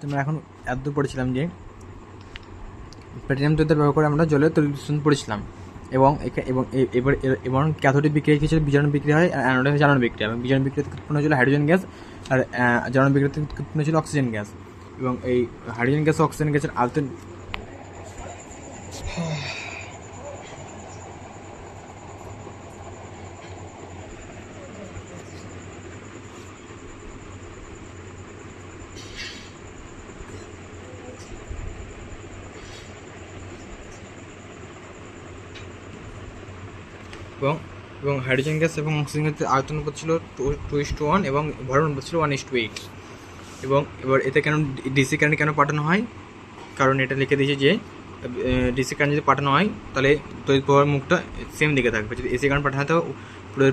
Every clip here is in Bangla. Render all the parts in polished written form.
তোমরা এখন এতদূর পড়েছিলাম যে প্লাটিনাম তরিদ্বার ব্যবহার করে আমরা জলের তড়িৎ বিশ্লেষণ পড়েছিলাম, এবং এবং ক্যাথোডিক বিক্রিয়া হিসেবে বিজারণ বিক্রিয়া হয়, অ্যানোডে হয় জারণ বিক্রিয়া, এবং বিজারণ বিক্রিয়া থেকে উৎপন্ন ছিল হাইড্রোজেন গ্যাস, আর জারণ বিক্রিয়া থেকে উৎপন্ন ছিল অক্সিজেন গ্যাস। এবং এই হাইড্রোজেন গ্যাস ও অক্সিজেন গ্যাসের আয়তন এবং হাইড্রোজেন গ্যাস এবং অক্সিজেন গ্যাসের আয়তন অনুপাত ছিল 2:1 এবং ভর অনুপাত ছিল 1:8। এবং এবার এতে কেন ডিসি কারেন্ট কেন পাঠানো হয়, কারণ এটা লিখে দিয়েছে যে ডিসি কারেন্ট যদি পাঠানো হয় তাহলে তড়িৎ প্রবাহের মুখটা সেম দিকে থাকবে, যদি এসি কারেন্ট পাঠাতে হয়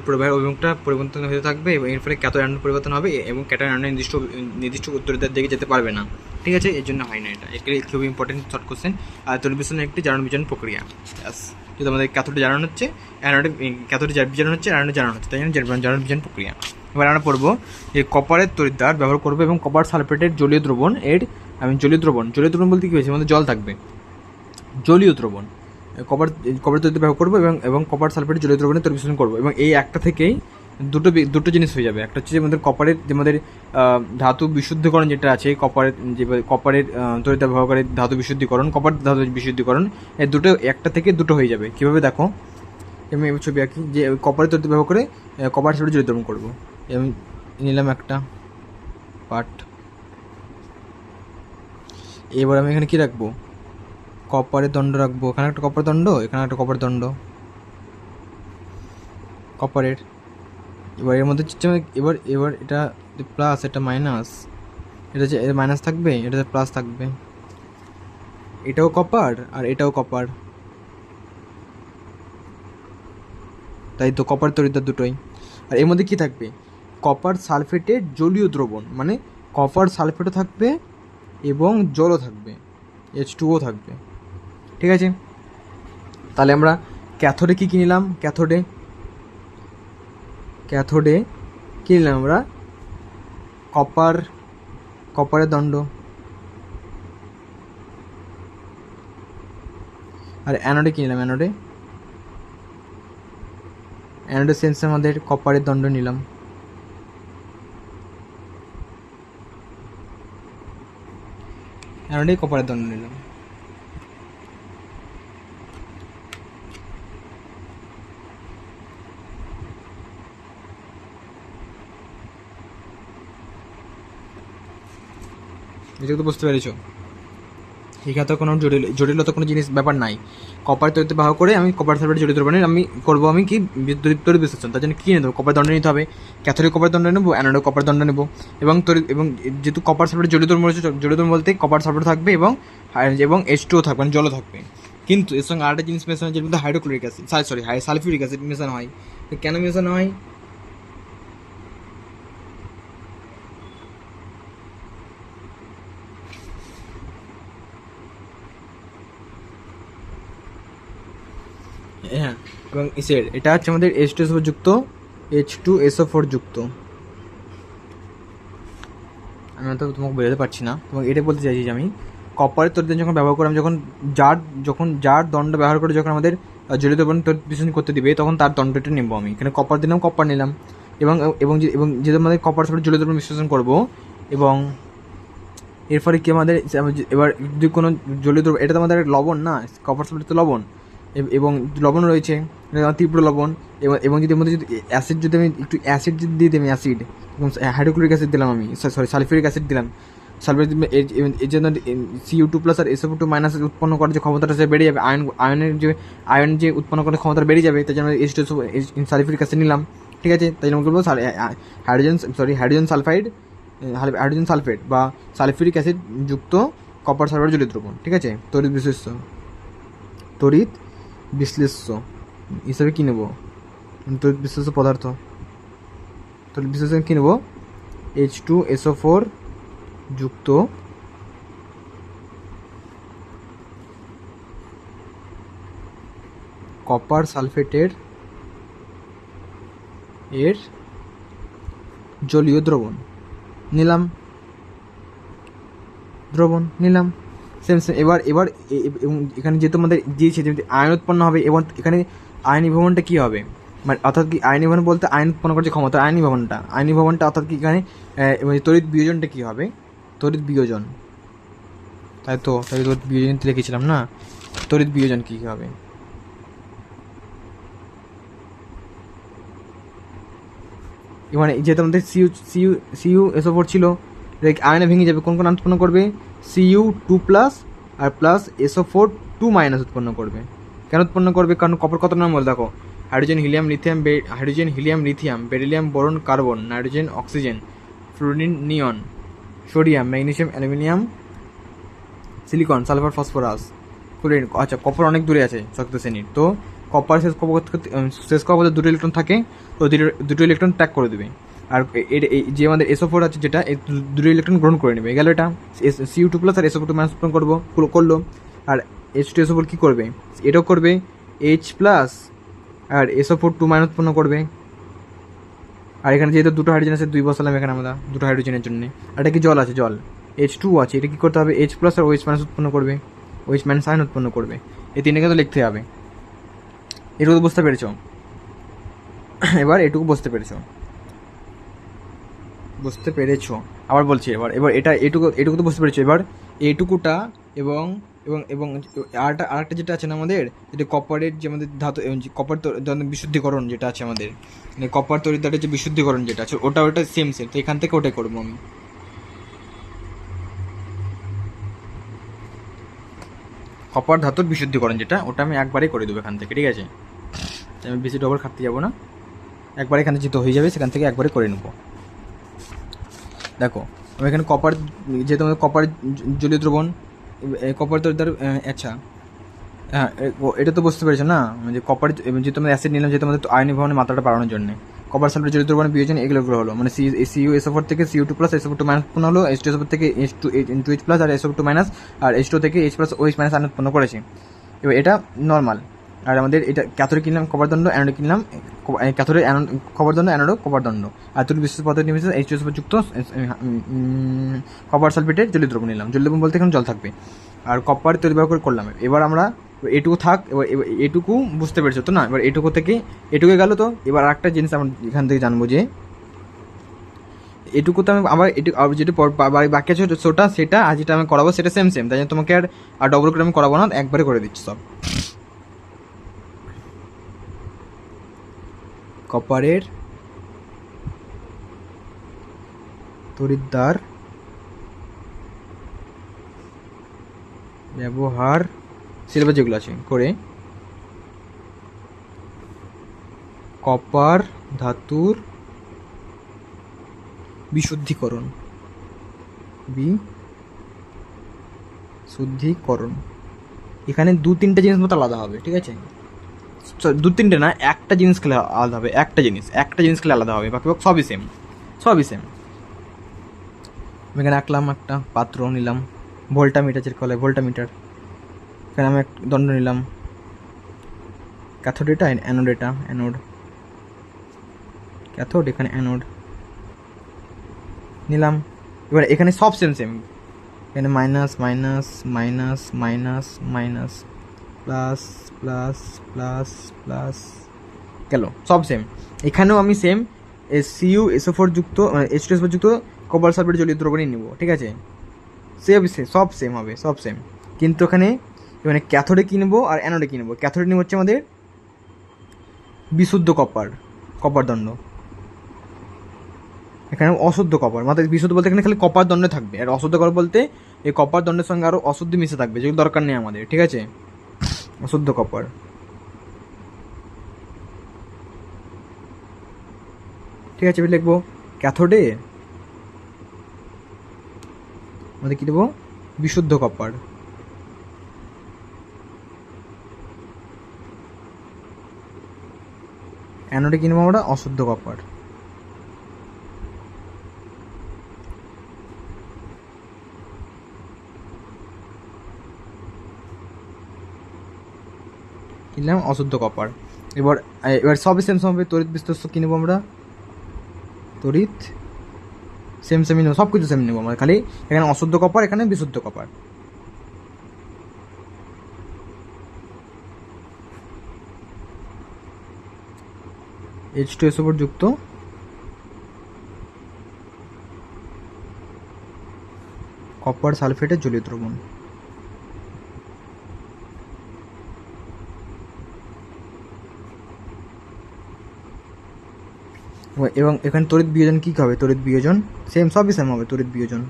প্রবাহের অভিমুখটা পরিবর্তন হতে থাকবে, এবং এর ফলে ক্যাথোড আয়ন পরিবর্তন হবে, এবং ক্যাথোড আয়ন নির্দিষ্ট উত্তরিতার দিকে যেতে পারবে না। ঠিক আছে, এর জন্য হয় না এটা। এটা খুবই ইম্পর্টেন্ট শর্ট কোশ্চেন। আর তড়িৎ বিশ্লেষণের একটি জারণ বিজারণ প্রক্রিয়া। যদি আমাদের ক্যাথোডে জারণ হচ্ছে, অ্যানোডে ক্যাথোডে বিজারণ হচ্ছে, অ্যানোডে জারণ হচ্ছে, তাই জন্য জারণ বিজারণ প্রক্রিয়া। এবার আমরা পড়বো যে কপারের তড়িৎদ্বার ব্যবহার করবো এবং কপার সালফেটের জলীয় দ্রবণ জলীয় দ্রবণ বলতে কী হয়েছে, আমাদের জল থাকবে, জলীয় দ্রবণ কপার তড়িৎ ব্যবহার করবো এবং কপার সালফেটের জলীয় দ্রবণের তড়িৎ বিশ্লেষণ করবো, এবং এই একটা থেকেই দুটো জিনিস হয়ে যাবে। একটা হচ্ছে আমাদের কপারের যে আমাদের ধাতু বিশুদ্ধকরণ যেটা আছে, কপারের তড়িৎ ব্যবহার করে ধাতু বিশুদ্ধীকরণ, কপার ধাতু বিশুদ্ধীকরণ, এই দুটো একটা থেকে দুটো হয়ে যাবে। কীভাবে দেখো, আমি ছবি আঁকি যে কপারের তড়িৎ ব্যবহার করে কপার সালফেটের জলীয় দ্রবণ করবো। আমি নিলাম একটা পার্ট, এবার আমি এখানে কী রাখবো, কপারের দণ্ড রাখবো, এখানে একটা কপার দণ্ড, এখানে একটা কপার দণ্ড কপারের। এবার এর মধ্যে এবার এটা প্লাস, এটা মাইনাস, এটা যে মাইনাস থাকবে, এটাতে প্লাস থাকবে, এটাও কপার আর এটাও কপার, তাই তো কপার তড়িৎদ্বার দুটোই। আর এর মধ্যে কী থাকবে, কপার সালফেটের জলীয় দ্রবণ, মানে কপার সালফেটও থাকবে এবং জলও থাকবে, H2O থাকবে। ঠিক আছে, তাহলে আমরা ক্যাথোডে কী নিলাম, ক্যাথোডে কী নিলাম আমরা, কপারের দণ্ড, আর অ্যানোডে কী নিলাম, অ্যানোডের সেন্সে আমাদের কপারের দণ্ড নিলাম। অ্যানোডে কপারের দণ্ড নিলাম। এটা তো বুঝতে পেরেছ, এখানে তো কোনো জটিলতা কোনো জিনিস ব্যাপার নাই। কপার তড়িৎ ব্যবহার করে আমি কপার সালফেট জলীয় দ্রবণের আমি করবো আমি কি তড়িৎ বিশ্লেষণ, তার জন্য কী নেবো, কপার দণ্ড নিতে হবে, ক্যাথোডিক কপার দণ্ড নেবো, অ্যানোডে কপার দণ্ড নেবো, এবং যেহেতু কপার সালফেট জলীয় দ্রবণ রয়েছে, জলীয় দ্রবণ বলতে কপার সালফেট থাকবে এবং H2O থাকবে, মানে জলও থাকবে। কিন্তু এর সঙ্গে আরেকটা জিনিস মেশানো হয়, যের মধ্যে হাইড্রোক্লোরিক অ্যাসিড সালফিউরিক অ্যাসিড মেশানো হয়। কেন মেশানো হয়, হ্যাঁ, এবং ইসের এটা হচ্ছে আমাদের H2SO যুক্ত, H2SO4 যুক্ত। আমি তো তোমাকে বোঝাতে পারছি না, তোমাকে এটা বলতে চাইছি যে আমি কপারের তড়িৎ যখন ব্যবহার করলাম, যখন যার দণ্ড ব্যবহার করে যখন আমাদের জলীয় দ্রবণ তড়িৎ বিশ্লেষণ করতে দিবে, তখন তার দণ্ডটা নেব আমি। এখানে কপার দিলাম, কপার নিলাম, এবং এবং যেহেতু আমাদের কপার সাথে জলীয় দ্রবণ বিশ্লেষণ করবো, এবং এর ফলে কি আমাদের এবার যদি কোনো জলীয় দ্রবণ, এটা তো আমাদের লবণ না, কপার সালফেট তো লবণ, এবং লবণ রয়েছে, তীব্র লবণ, এবং যদি মধ্যে যদি অ্যাসিড, যদি আমি একটু অ্যাসিড যদি দিয়ে দিই, অ্যাসিড এবং হাইড্রোক্লোরিক অ্যাসিড দিলাম, আমি সালফিউরিক অ্যাসিড দিলাম, সালফেট এর জন্য Cu2+ আর SO2 মাইনাস উৎপন্ন করার যে ক্ষমতাটা সে বেড়ে যাবে, আয়ন যে উৎপন্ন করার ক্ষমতা বেড়ে যাবে, তাই জন্য H2SO সালফিউরিক অ্যাসিড নিলাম। ঠিক আছে, তাই জন্য বলবো হাইড্রোজেন সালফেট বা সালফিউরিক অ্যাসিড যুক্ত কপার সালফেট জলীয় দ্রবণ। ঠিক আছে, তড়িৎ বিশ্লেষ্য হিসাবে কী নেব, তড়িৎ বিশ্লেষ্য পদার্থ, তড়িৎ বিশ্লেষণ কী নেব, H2SO4 যুক্ত কপার সালফেটের জলীয় দ্রবণ নিলাম। দ্রবণ নিলাম, সেম সেম। এবার এবার এবং এখানে যেহেতু আমাদের দিয়েছে যেমনি আয়ন উৎপন্ন হবে, এবং এখানে আয়ন নির্গমনটা কী হবে, মানে অর্থাৎ কি আয়ন নির্গমন বলতে আয়ন উৎপন্ন করার যে ক্ষমতা, আয়ন নির্গমনটা অর্থাৎ কি এখানে তড়িৎ বিয়োজনটা কী হবে, তড়িৎ বিয়োজন, তাই তো তড়িৎ বিয়োজন লিখেছিলাম না, তড়িৎ বিয়োজন কী হবে, মানে যেহেতু আমাদের সিইউ SO4 ছিল, আয়নে ভেঙে যাবে, কোন কোন আয়ন উৎপন্ন করবে, Cu2+ আর প্লাস SO4 2- উৎপন্ন করবে। কেন উৎপন্ন করবে, কারণ কপার কত নম্বর দেখো, hydrogen helium lithium beryllium boron carbon nitrogen oxygen fluorine neon sodium magnesium aluminium silicon sulphur phosphorus chlorine. আচ্ছা, কপার অনেক দূরে আছে চতুর্থ শ্রেণীর, তো কপার শেষ কপারে দুটো ইলেকট্রন থাকে, তো দুটো ইলেকট্রন ত্যাগ করে দেবে, আর যে আমাদের SO4 আছে যেটা, এই দুটো ইলেকট্রন গ্রহণ করে নেবে, গেল এটা Cu2+ আর SO4 উৎপন্ন করলো। আর H2SO4 কী করবে, এটাও করবে H+ আর SO4 2- উৎপন্ন করবে। আর এখানে যেহেতু দুটো হাইড্রোজেন আছে, 2 বসালাম এখানে আমরা দুটো হাইড্রোজেনের জন্য। আর এটা কি জল আছে, জল H2 আছে, এটা কী করতে হবে, H+ আর OH- উৎপন্ন করবে, OH- আয়ন উৎপন্ন করবে। এই তিনটাকে তো লিখতে হবে। এটুকু বুঝতে পেরেছ? এবার এটুকু বুঝতে পেরেছো? আবার বলছি, এবার এটা এটুকু তো বুঝতে পেরেছো। এবার এইটুকুটা এবং এবং এবং আরেকটা যেটা আছে না আমাদের, যেটা কপারের যে আমাদের ধাতু কপার বিশুদ্ধিকরণ যেটা আছে আমাদের, মানে কপার তরিদারের যে বিশুদ্ধিকরণ যেটা আছে, ওটা সেম, তো এখান থেকে ওটাই করবো আমি। কপার ধাতুর বিশুদ্ধিকরণ যেটা, ওটা আমি একবারেই করে দেবো এখান থেকে, ঠিক আছে? আমি বেশি ডবল খাটতে যাবো না, একবার এখানে যেহেতু হয়ে যাবে সেখান থেকে একবারে করে নেবো। দেখো আমি এখানে কপার, যেহেতু আমাদের কপার জলীয় দ্রবণ, কপার তো তার আচ্ছা হ্যাঁ, এটা তো বুঝতে পেরেছো না, যে কপার যেহেতু আমরা অ্যাসিড নিলাম, যেহেতু আমাদের আয়ন ভবনের মাত্রাটা বাড়ানোর জন্য কপার সালফেট জলীয় দ্রবণের বিয়োজন এগুলো হলো, মানে Cu SO4 থেকে Cu2+ SO4 2- উৎপন্ন হলো, H2SO4 থেকে H2H+ আর SO4 2- আর H2 থেকে H+ OH- আয়ন উৎপন্ন করেছে। এবার এটা নর্মাল। আর আমাদের এটা ক্যাথোডে কিনলাম কপার দণ্ড, অ্যানোডে কিনলাম ক্যাথোডে কপার দণ্ড, অ্যানোডে কপার দণ্ড। আর দুটো বিশেষ পদার্থ নিয়ে H2SO4 যুক্ত কপার সালফেটের জলীয় দ্রবণ নিলাম, জলীয় দ্রবণ বলতে এখানে জল থাকবে, আর কপার তৈরি ব্যবহার করলাম। এবার আমরা এটুকু থাক, এবার এটুকু বুঝতে পেরেছো তো না? এবার এটুকু থেকে এটুকু গেল, তো এবার আরেকটা জিনিস আমরা এখান থেকে জানবো, যে এটুকু তো আমি আবার যেটা বাকি আছে সেটা আর যেটা আমি করাবো সেটা সেম, তাই জন্য তোমাকে আর ডবল করে আমি করাবো না, একবারে করে দিচ্ছি সব। কপারের তড়িৎদ্বার ব্যবহার সিলেবাস যেগুলো আছে করে কপার ধাতুর বিশুদ্ধিকরণ এখানে 2-3টে জিনিস মতো আলাদা হবে, ঠিক আছে? 2-3টে না, একটা জিনিস খেলে আলাদা হবে, একটা জিনিস খেলে আলাদা হবে, বাকি সবই সেম। এখানে আঁকলাম একটা পাত্র নিলাম, ভোল্টামিটার যেটা বলে ভোল্টামিটার, এখানে আমি একটা দণ্ড নিলাম, ক্যাথোড এটা, অ্যানোড এটা, ক্যাথোড এখানে অ্যানোড নিলাম। এবার এখানে সব সেম, এখানে minus minus minus minus minus plus plus plus plus গেল, সব সেম। এখানেও আমি সেম Cu যুক্ত H2SO4 যুক্ত কপার সালফেট জলীয় দ্রবণই নেব, ঠিক আছে? সব সেম হবে, সব সেম। কিন্তু এখানে ক্যাথোডে কী নেবো আর অ্যানোডে কী নেবো? ক্যাথোডে নিয়ে হচ্ছে আমাদের বিশুদ্ধ কপার দণ্ড, এখানে অশুদ্ধ কপার, মাত্র বিশুদ্ধ বলতে এখানে খালি কপার দণ্ডে থাকবে, আর অশুদ্ধ কপার বলতে এই কপার দণ্ডের সঙ্গে আরও অশুদ্ধ মিশে থাকবে, যেগুলো দরকার নেই আমাদের, ঠিক আছে? অশুদ্ধ কপার, ঠিক আছে? লিখবো ক্যাথোডে আমাদের কী দেবো, বিশুদ্ধ কপার, অ্যানোডে কিনবো আমরা অশুদ্ধ কপার। কিনলাম অশুদ্ধ কপার। এবার সবই সেম হবে। তড়িৎ বিশ্লেষক কী নেবো আমরা, তড়িৎ সেম সেমই নেবো, সব কিছু সেম নেবো আমরা, খালি এখানে অশুদ্ধ কপার, এখানে বিশুদ্ধ কপার। H2SO4 যুক্ত কপার সালফেটের জলীয় দ্রবণ। এবং এখানে তড়িৎ বিয়োজন কী হবে? তড়িৎ বিয়োজন সেম, সবই সেম হবে। তড়িৎ বিয়োজন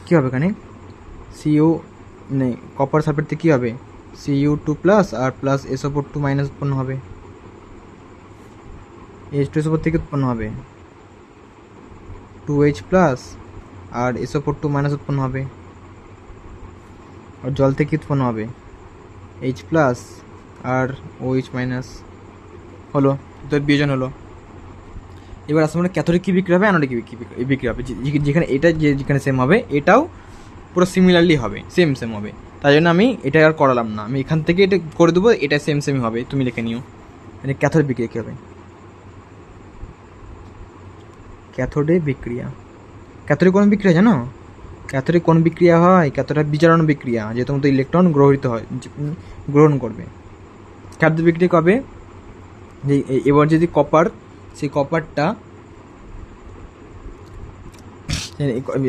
কী হবে? এখানে সিইউ নেই, কপার সালফেট থেকে কী হবে? Cu2+ আর প্লাস SO4 উৎপন্ন হবে। H2SO4 থেকে উৎপন্ন হবে 2H+ আর SO4 উৎপন্ন হবে। আর জল থেকে উৎপন্ন হবে H+ আর OH-। হলো, তড়িৎ বিয়োজন হলো। এবার আসলে মানে ক্যাথোডিক কী বিক্রি হবে, অ্যানোডিক কী বিক্রি হবে। যেখানে এটা যেখানে সেম হবে, এটাও পুরো সিমিলারলি হবে, সেম সেম হবে। তাই জন্য আমি এটা আর করালাম না, আমি এখান থেকে এটা করে দেবো, এটা সেম সেমই হবে, তুমি লিখে নিও। এটা ক্যাথোডিক বিক্রিয়া কী হবে? ক্যাথোডে বিক্রিয়া, ক্যাথোডিক কোন বিক্রিয়া জানো? ক্যাথোডিক কোন বিক্রিয়া হয়? ক্যাথোডিক বিজারণ বিক্রিয়া, যেহেতু মতো ইলেকট্রন গ্রহণ করবে। ক্যাথোডিক বিক্রিয়া কবে? যে এবার যদি কপার, সেই কপারটা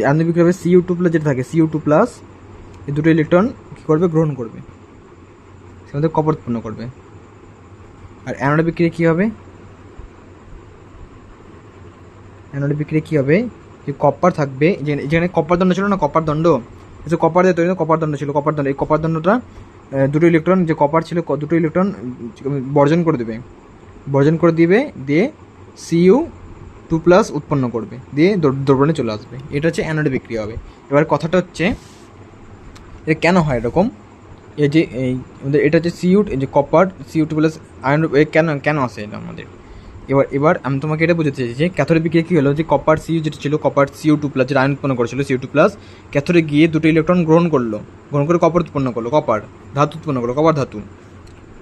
আণবিক বিক্রিয়া হবে Cu2+ যেটা থাকে, Cu2+, এই দুটো ইলেকট্রন কী করবে? গ্রহণ করবে, সে মধ্যে কপার উৎপন্ন করবে। আর অ্যানোডিক বিক্রিয়া কী হবে? অ্যানোডিক বিক্রিয়া কী হবে? যে কপার থাকবে, যেখানে কপার দণ্ড ছিল না, কপার দণ্ড, কপার দিয়ে তৈরি কপার দণ্ড ছিল, কপার দণ্ড, এই কপার দণ্ডটা দুটো ইলেকট্রন, যে কপার ছিল দুটো ইলেকট্রন বর্জন করে দেবে, দিয়ে Cu2+ উৎপন্ন করবে, দিয়ে দ্রবণে চলে আসবে। এটা হচ্ছে অ্যানোডিক বিক্রিয়া হবে। এবার কথাটা হচ্ছে এটা কেন হয় এরকম? এই যে এটা হচ্ছে যে কপার Cu2+ আয়ন, কেন আসে এটা আমাদের? এবার আমি তোমাকে এটা বুঝাতে চাইছি যে ক্যাথোডিক বিক্রিয়া কী হলো, যে কপার যেটা ছিল, কপার Cu2+ যেটা আয়ন উৎপন্ন করেছিল, Cu2+ ক্যাথোডে গিয়ে দুটো ইলেকট্রন গ্রহণ করে কপার উৎপন্ন করলো, কপার ধাতু উৎপন্ন করলো,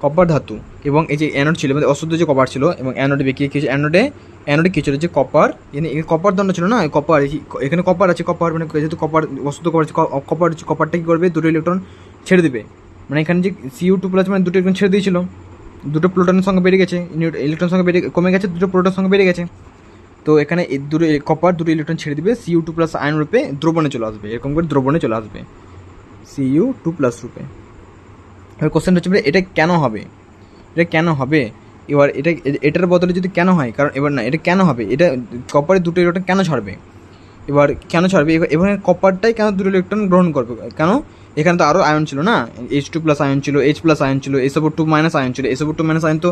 কপার ধাতু। এবং এই যে অ্যানোড ছিল, মানে অশুদ্ধ যে কপার ছিল, এবং অ্যানোডে বিক্রিয়া কী হচ্ছে? অ্যানোডে কী ছিল? যে কপার, কপার দণ্ড ছিল না, কপার, এখানে কপার আছে, কপার মানে যেহেতু কপার অশুদ্ধ কপার আছে, কপারটা কী করবে? দুটো ইলেকট্রন ছেড়ে দেবে। মানে এখানে যে Cu2+ মানে দুটো ইলেকট্রন ছেড়ে দিয়েছিল, দুটো প্রোটনের সঙ্গে বেড়ে গেছে, ইলেকট্রন সঙ্গে কমে গেছে, দুটো প্রোটনের সঙ্গে বেড়ে গেছে। তো এখানে কপার দুটো ইলেকট্রন ছেড়ে দিবে, Cu2+ আয়ন রূপে দ্রবণে চলে আসবে, এরকম করে দ্রবণে চলে আসবে Cu2+ রূপে। এবার কোশ্চেনটা হচ্ছে এটা কেন হবে? এবার এটার বদলে যদি কেন হয়, কারণ এবার না, এটা কেন হবে? এটা কপারের দুটো ইলেকট্রন কেন ছাড়বে? এবার কপারটাই কেন দুটো ইলেকট্রন গ্রহণ করবে? কেন? এখানে তো আরও আয়ন ছিল না, H2+ আয়ন ছিল, H+ আয়ন ছিল, SO4 আয়ন ছিল। SO4 আয়ন তো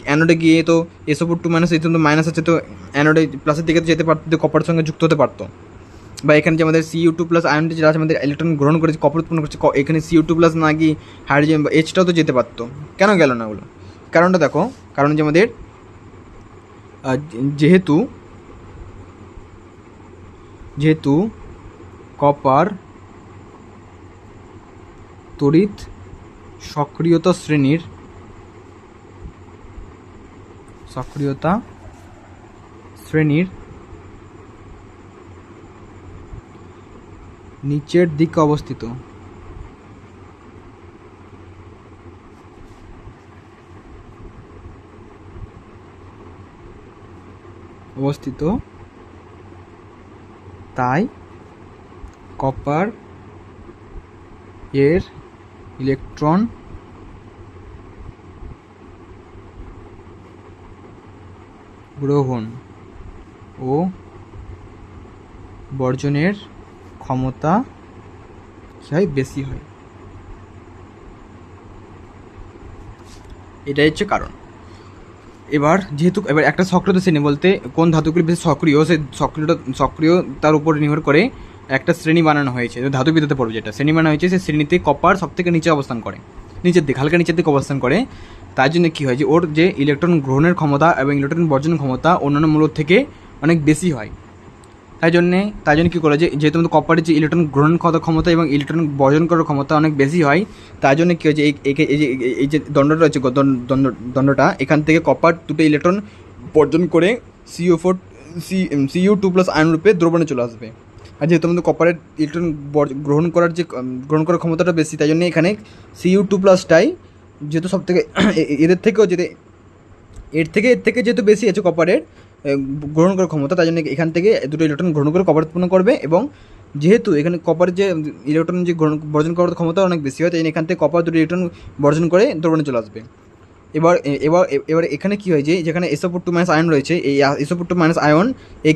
অ্যানোডে গিয়ে তো SO4 এই তো মাইনাস আছে, তো অ্যানোডে প্লাসের দিকে যেতে পারতো, কপারের সঙ্গে যুক্ত হতে পারতো। বা এখানে যে আমাদের Cu2+ আয়নটি যেটা আছে, আমাদের ইলেকট্রন গ্রহণ করেছে, কপার উৎপন্ন করছে, এখানে Cu2+ না গিয়ে হাইড্রোজেন বা Hটাও তো যেতে পারতো, কেন গেল না ওগুলো? কারণটা দেখো, কারণ যে আমাদের যেহেতু কপার তড়িৎ সক্রিয়তা শ্রেণীর নিচের দিকে অবস্থিত, তাই কপার এর ইলেকট্রন গ্রহণ ও বর্জনের ক্ষমতা বেশি হয়। এটাই হচ্ছে কারণ। এবার একটা সক্রিয় শ্রেণী বলতে কোন ধাতুগুলি বেশি সক্রিয়, সেই সক্রিয়তার উপর নির্ভর করে একটা শ্রেণী বানানো হয়েছে, ধাতুবিদ্যাতে পড়বে যেটা শ্রেণী বানানো হয়েছে, সেই শ্রেণীতে কপার সব থেকে নিচে অবস্থান করে, হালকা নিচের দিকে অবস্থান করে। তার জন্য কী হয়, যে ওর যে ইলেকট্রন গ্রহণের ক্ষমতা এবং ইলেকট্রন বর্জনের ক্ষমতা অন্যান্য মূলক থেকে অনেক বেশি হয়। তাই জন্য কী করে যেহেতু আমাদের কপারের যে ইলেকট্রন গ্রহণ করার ক্ষমতা এবং ইলেকট্রন বর্জন করার ক্ষমতা অনেক বেশি হয়, তাই জন্য কী হয়েছে এই যে দণ্ডটা রয়েছে দণ্ডটা, এখান থেকে কপার দুটো ইলেকট্রন বর্জন করে Cu2+ আয়ন রূপে দ্রবণে চলে আসবে। আর যেহেতু আমাদের কপারের ইলেকট্রন গ্রহণ করার ক্ষমতাটা বেশি, তাই জন্য এখানে Cu2+টাই যেহেতু সব থেকে এর থেকে যেহেতু বেশি আছে কপারের গ্রহণ করার ক্ষমতা, তাই জন্য এখান থেকে দুটো ইলেকট্রন গ্রহণ করে কপার উৎপন্ন করবে। এবং যেহেতু এখানে কপারের যে ইলেকট্রন যে বর্জন করার ক্ষমতা অনেক বেশি হয়, তাই জন্য এখান থেকে কপার দুটো ইলেকট্রন বর্জন করে দ্রবণে চলে আসবে। এবার এবার এবার এখানে কী হয় যেখানে SO4 2- আয়ন রয়েছে, এই SO4 2- আয়ন এই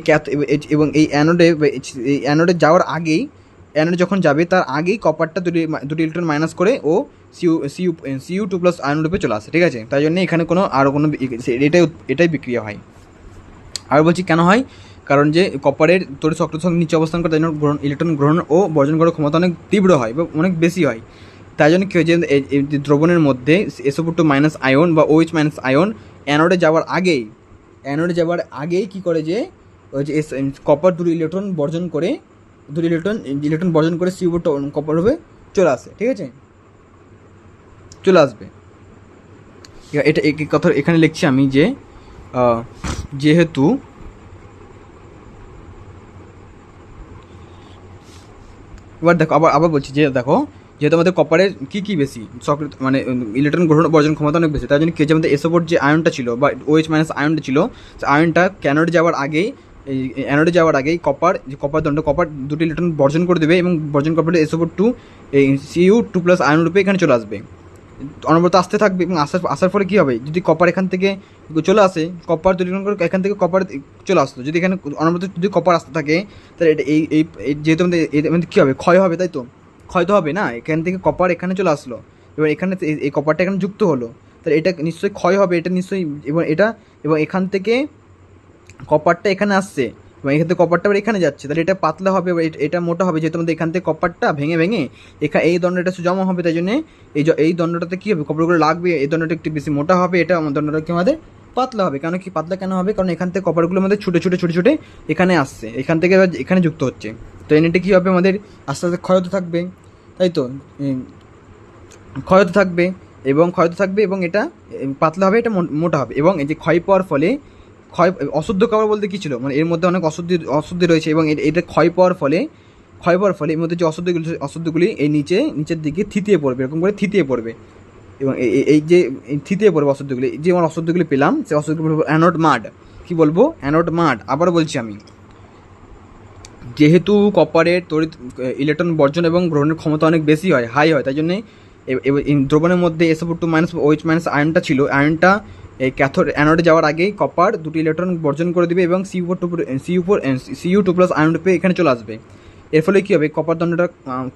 এবং এই অ্যানোডে যাওয়ার আগেই, অ্যানোডে যখন যাবে তার আগেই কপারটা দুটি ইলেকট্রন মাইনাস করে ও Cu2+ আয়ন রূপে চলে আসে, ঠিক আছে। তাই জন্য এখানে আরও কোনো এটাই বিক্রিয়া হয়। আর বলছি কেন হয়, কারণ যে কপারের তড়িৎ সক্রিয় সংখ্যা নিচে অবস্থান করে, তাই জন্য ইলেকট্রন গ্রহণ ও বর্জন করার ক্ষমতা অনেক তীব্র হয় বা অনেক বেশি হয়। তাই জন্য কী হয় যে দ্রবণের মধ্যে SO4 আয়ন বা OH- আয়ন অ্যানোডে যাওয়ার আগেই কী করে যে ওই যে কপার দুটো ইলেকট্রন বর্জন করে Cu4 কপার রূপে চলে আসে, ঠিক আছে, চলে আসবে। এটা কথা এখানে লিখছি আমি যে যেহেতু এবার দেখো আবার বলছি যে দেখো, যেহেতু আমাদের কপারের কী বেশি মানে ইলেকট্রন গ্রহণ বর্জন ক্ষমতা অনেক বেশি, তাই জন্য কি যে আমাদের SO4 যে আয়নটা ছিল বা OH- আয়নটা ছিল, আয়নটা অ্যানোডে যাওয়ার আগেই কপার দুটো ইলেকট্রন বর্জন করে দেবে এবং বর্জন করার পরে SO4 Cu2+ আয়ন রূপে এখানে চলে আসবে, অনবরত আসতে থাকবে। এবং আসার ফলে কী হবে, যদি কপার এখান থেকে চলে আসে, কপার দুটি এখান থেকে কপার চলে আসতো, যদি এখানে অনবরত যদি কপার আসতে থাকে, তাহলে এটা যেহেতু আমাদের কী হবে, ক্ষয় হবে, তাই তো, ক্ষয় তো হবে না, এখান থেকে কপার এখানে চলে আসলো, এবার এখানে এই কপারটা এখানে যুক্ত হলো, তাহলে এটা নিশ্চয়ই ক্ষয় হবে, এটা নিশ্চয়ই, এবং এখান থেকে কপারটা এখানে আসছে এবং এখান থেকে কপারটা আবার এখানে যাচ্ছে, তাহলে এটা পাতলা হবে, এটা মোটা হবে, যেহেতু আমাদের এখান থেকে কপারটা ভেঙে এই দণ্ডটা জমা হবে, তাই জন্য এই দণ্ডটাতে কী হবে, কপারগুলো লাগবে, এই দণ্ডটা একটু বেশি মোটা হবে, এটা দণ্ডটা কি আমাদের পাতলা হবে। পাতলা কেন হবে, কারণ এখান থেকে কপারগুলো আমাদের ছুটে এখানে আসছে, এখান থেকে এখানে যুক্ত হচ্ছে, তো এটা কী হবে, আমাদের আস্তে আস্তে ক্ষয় হতে থাকবে, তাই তো, ক্ষয় হতে থাকবে এবং এটা পাতলা হবে, এটা মোটা হবে। এবং এই যে ক্ষয় পাওয়ার ফলে অশুদ্ধ কপার বলতে কী ছিল, মানে এর মধ্যে অনেক অশুদ্ধি রয়েছে, এবং এটা ক্ষয় পাওয়ার ফলে এর মধ্যে যে অশুদ্ধগুলি এই নিচের দিকে থিতিয়ে পড়বে, এরকম করে থিতিয়ে পড়বে, এবং এই যে থিতিয়ে পড়বে অশুদ্ধগুলি, যে আমার অশুদ্ধগুলি পেলাম, সেই অশুদ্ধগুলি অ্যানোড মাড। কী বলবো, অ্যানোড মাড। আবার বলছি আমি, যেহেতু কপারের তড়িৎ ইলেকট্রন বর্জন এবং গ্রহণের ক্ষমতা অনেক বেশি হয়, হাই হয়, তাই জন্যে দ্রবণের মধ্যে SO4 OH- আয়নটা ছিল, আয়নটা এই অ্যানোডে যাওয়ার আগেই কপার দুটি ইলেকট্রন বর্জন করে দেবে এবং Cu2+ আয়ন রূপে এখানে চলে আসবে। এর ফলে কী হবে, কপার দণ্ডটা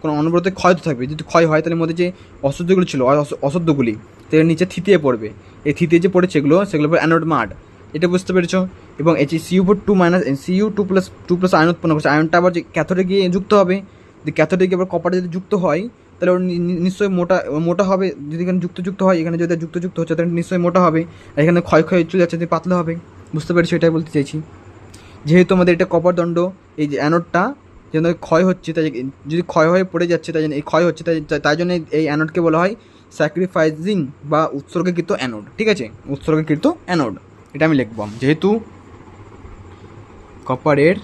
কোনো অনবরত ক্ষয় হতে থাকবে, যদি ক্ষয় হয় তাহলে মধ্যে যে অশুদ্ধগুলি ছিল, অশুদ্ধগুলি তাদের নিচে থিতিয়ে পড়বে, এই থিতিয়ে যে পড়ে সেগুলো অ্যানোড মাড, এটা বুঝতে পেরেছো। এবং এই যে Cu2+ আয়ন উৎপন্ন করছে, আয়নটা আবার যে ক্যাথোডে গিয়ে যুক্ত হবে, যদি ক্যাথোডে গিয়ে আবার কপারে যদি যুক্ত হয়, তাহলে ওর নিশ্চয়ই মোটা হবে, যদি এখানে যুক্ত হয়, এখানে যদি যুক্ত হচ্ছে, তাহলে নিশ্চয়ই মোটা হবে, আর এখানে ক্ষয় চলে যাচ্ছে, পাতলা হবে, বুঝতে পেরেছো, এটাই বলতে চাইছি। যেহেতু আমাদের এটা কপার দণ্ড, এই যে অ্যানোডটা যেন ক্ষয় হচ্ছে, তাই যদি ক্ষয় হয়ে পড়ে যাচ্ছে, তাই জন্য এই ক্ষয় হচ্ছে, তাই জন্য এই অ্যানোডকে বলা হয় স্যাক্রিফাইসিং বা উৎসর্গকৃত অ্যানোড, ঠিক আছে, উৎসর্গকৃত অ্যানোড, এটা আমি লিখব। যেহেতু কপারের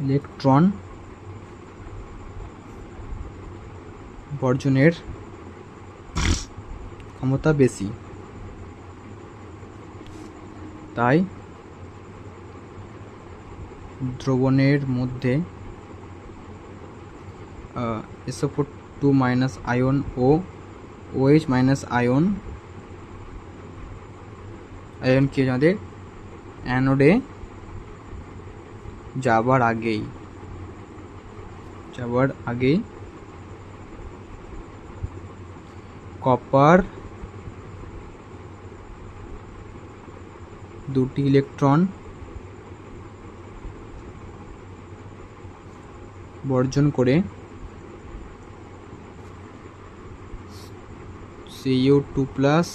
ইলেকট্রন বর্জনের ক্ষমতা বেশি, তাই দ্রবণের মধ্যে SO4 আয়ন ও OH- আয়নকে আমাদের অ্যানোডে যাবার আগেই কপার দুটি ইলেকট্রন বর্জন করে Cu2+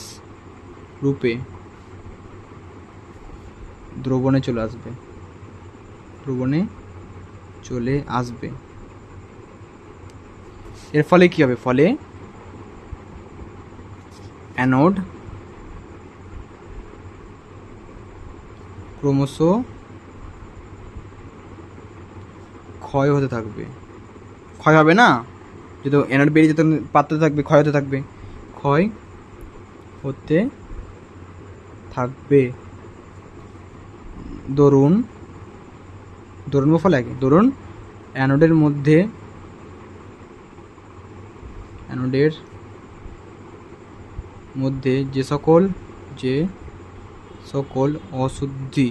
রূপে দ্রবণে চলে আসবে, দ্রবণে চলে আসবে। এর ফলে কি হবে? ফলে অ্যানোড ক্রমশ ক্ষয় হতে থাকবে। ক্ষয় হবে না, যেহেতু অ্যানোড বেরিয়ে যেতে পাত্র থাকবে, ক্ষয় হতে থাকবে, ক্ষয় হতে থাকবে। ধরুন ফলে আগে ধরুন অ্যানোডের মধ্যে যে সকল অশুদ্ধি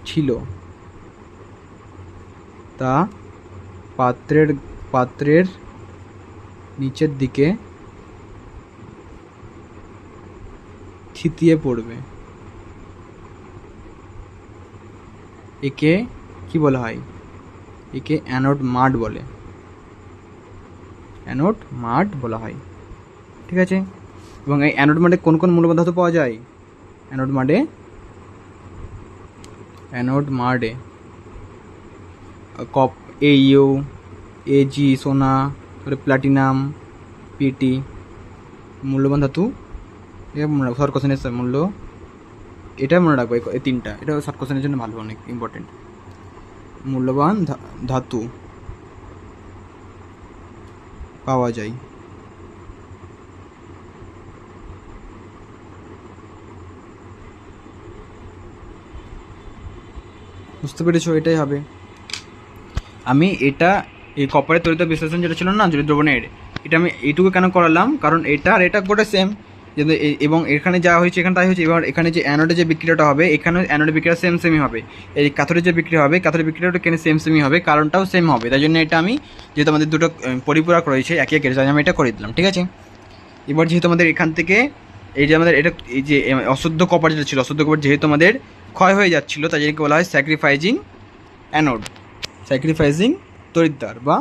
ছিল তা পাত্রের নিচের দিকে থিতিয়ে পড়বে। একে কি বলা হয়? একে অ্যানোড মাড বলে, অ্যানোড মাড বলা হয়। ঠিক আছে, এবং এই অ্যানোড মাডে কোন কোন মূল্যবান ধাতু পাওয়া যায়? অ্যানোড মাডে কপ, AU, AG সোনা, তারপরে প্লাটিনাম, পিটি মূল্যবান ধাতু। শর্ট কোশ্চেনের মূল্য এটা মনে রাখবো, এই তিনটা, এটা শর্ট কোশ্চেনের জন্য ভালো, অনেক ইম্পর্টেন্ট। মূল্যবান ধাতু পাওয়া যায়। বুঝতে পেরেছো? এটাই হবে। আমি এটা এই কপারের তড়িৎ বিশ্লেষণ যেটা ছিল না জলীয় দ্রবণের, এটা আমি এইটুকু কেন করালাম, কারণ এটা আর এটা গোটা সেম, কিন্তু এবং এখানে যা হয়েছে এখানে তাই হয়েছে। এবার এখানে যে অ্যানোডে যে বিক্রিয়াটা হবে, এখানে অ্যানোডের বিক্রিয়া সেমই হবে। এই ক্যাথোডে যে বিক্রিয়া হবে, ক্যাথোডের বিক্রিয়াটা এখানে সেমই হবে, কারণটাও সেম হবে। তাই জন্য এটা আমি, যেহেতু আমাদের দুটো পরিপূরক রয়েছে একই একের, তাই আমি এটা করে দিলাম। ঠিক আছে, এবার যেহেতু আমাদের এখান থেকে এই যে আমাদের এটা, এই যে অশুদ্ধ কপার যেটা ছিল, অশুদ্ধ কপার যেহেতু আমাদের ক্ষয় হয়ে যাচ্ছিলো, তাই জন্য বলা হয় স্যাক্রিফাইজিং অ্যানোড, স্যাক্রিফাইজিং তড়িৎদ্বার, বা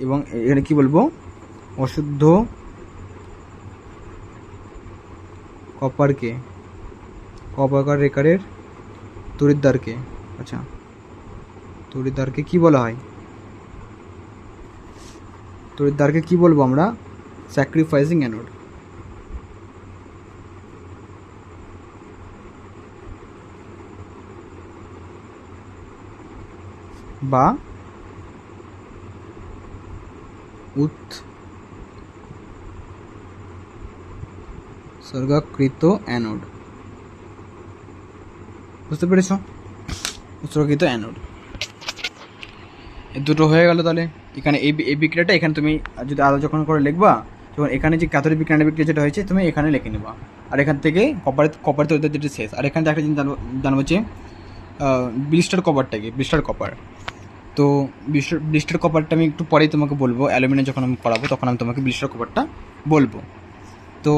এবং এখানে কি বলবো, অশুদ্ধ কপার রেকারের তড়িৎদ্বারকে, আচ্ছা তড়িৎদ্বারকে কি বলা হয়? তড়িৎদ্বারকে কি বলবো আমরা? Sacrificing anode. বা উৎসর্গীকৃত অ্যানোড। বুঝতে পেরেছ? উৎসর্গীকৃত অ্যানোড, এই দুটো হয়ে গেল। তাহলে এখানে এই বিক্রিয়াটা এখানে তুমি যদি আরও যখন করে লিখবা, তখন এখানে যে ক্যাথোডিক বিক্রিয়া যেটা হয়েছে তুমি এখানে লিখে নেবা, আর এখান থেকে কপার তড়িৎ যেটা শেষ। আর এখানে একটা জিনিস জানবো যে ব্লিস্টার কপার। তো ব্লিস্টার কপারটা আমি একটু পরেই তোমাকে বলবো, অ্যালুমিনিয়াম যখন আমি পড়াবো তখন আমি তোমাকে ব্লিস্টার কপারটা বলবো। তো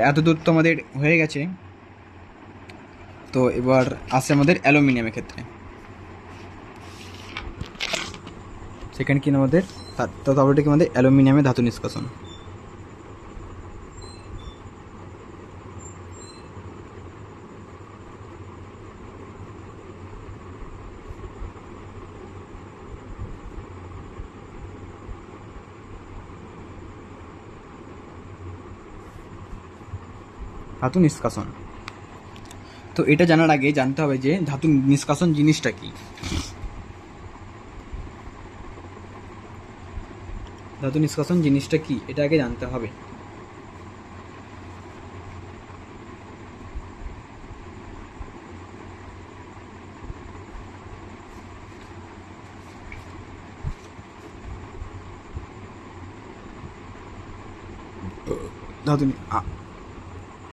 এত দূর তো আমাদের হয়ে গেছে। তো এবার আসে আমাদের অ্যালুমিনিয়ামের ক্ষেত্রে। সেকেন্ড কি আমাদের, তারপরে কি আমাদের অ্যালুমিনিয়ামের ধাতু নিষ্কাশন। ধাতু নিষ্কাশন, তো এটা জানার আগে জানতে হবে যে ধাতু নিষ্কাশন জিনিসটা কি। ধাতু নিষ্কাশন জিনিসটা কি এটা আগে জানতে হবে। ধাতু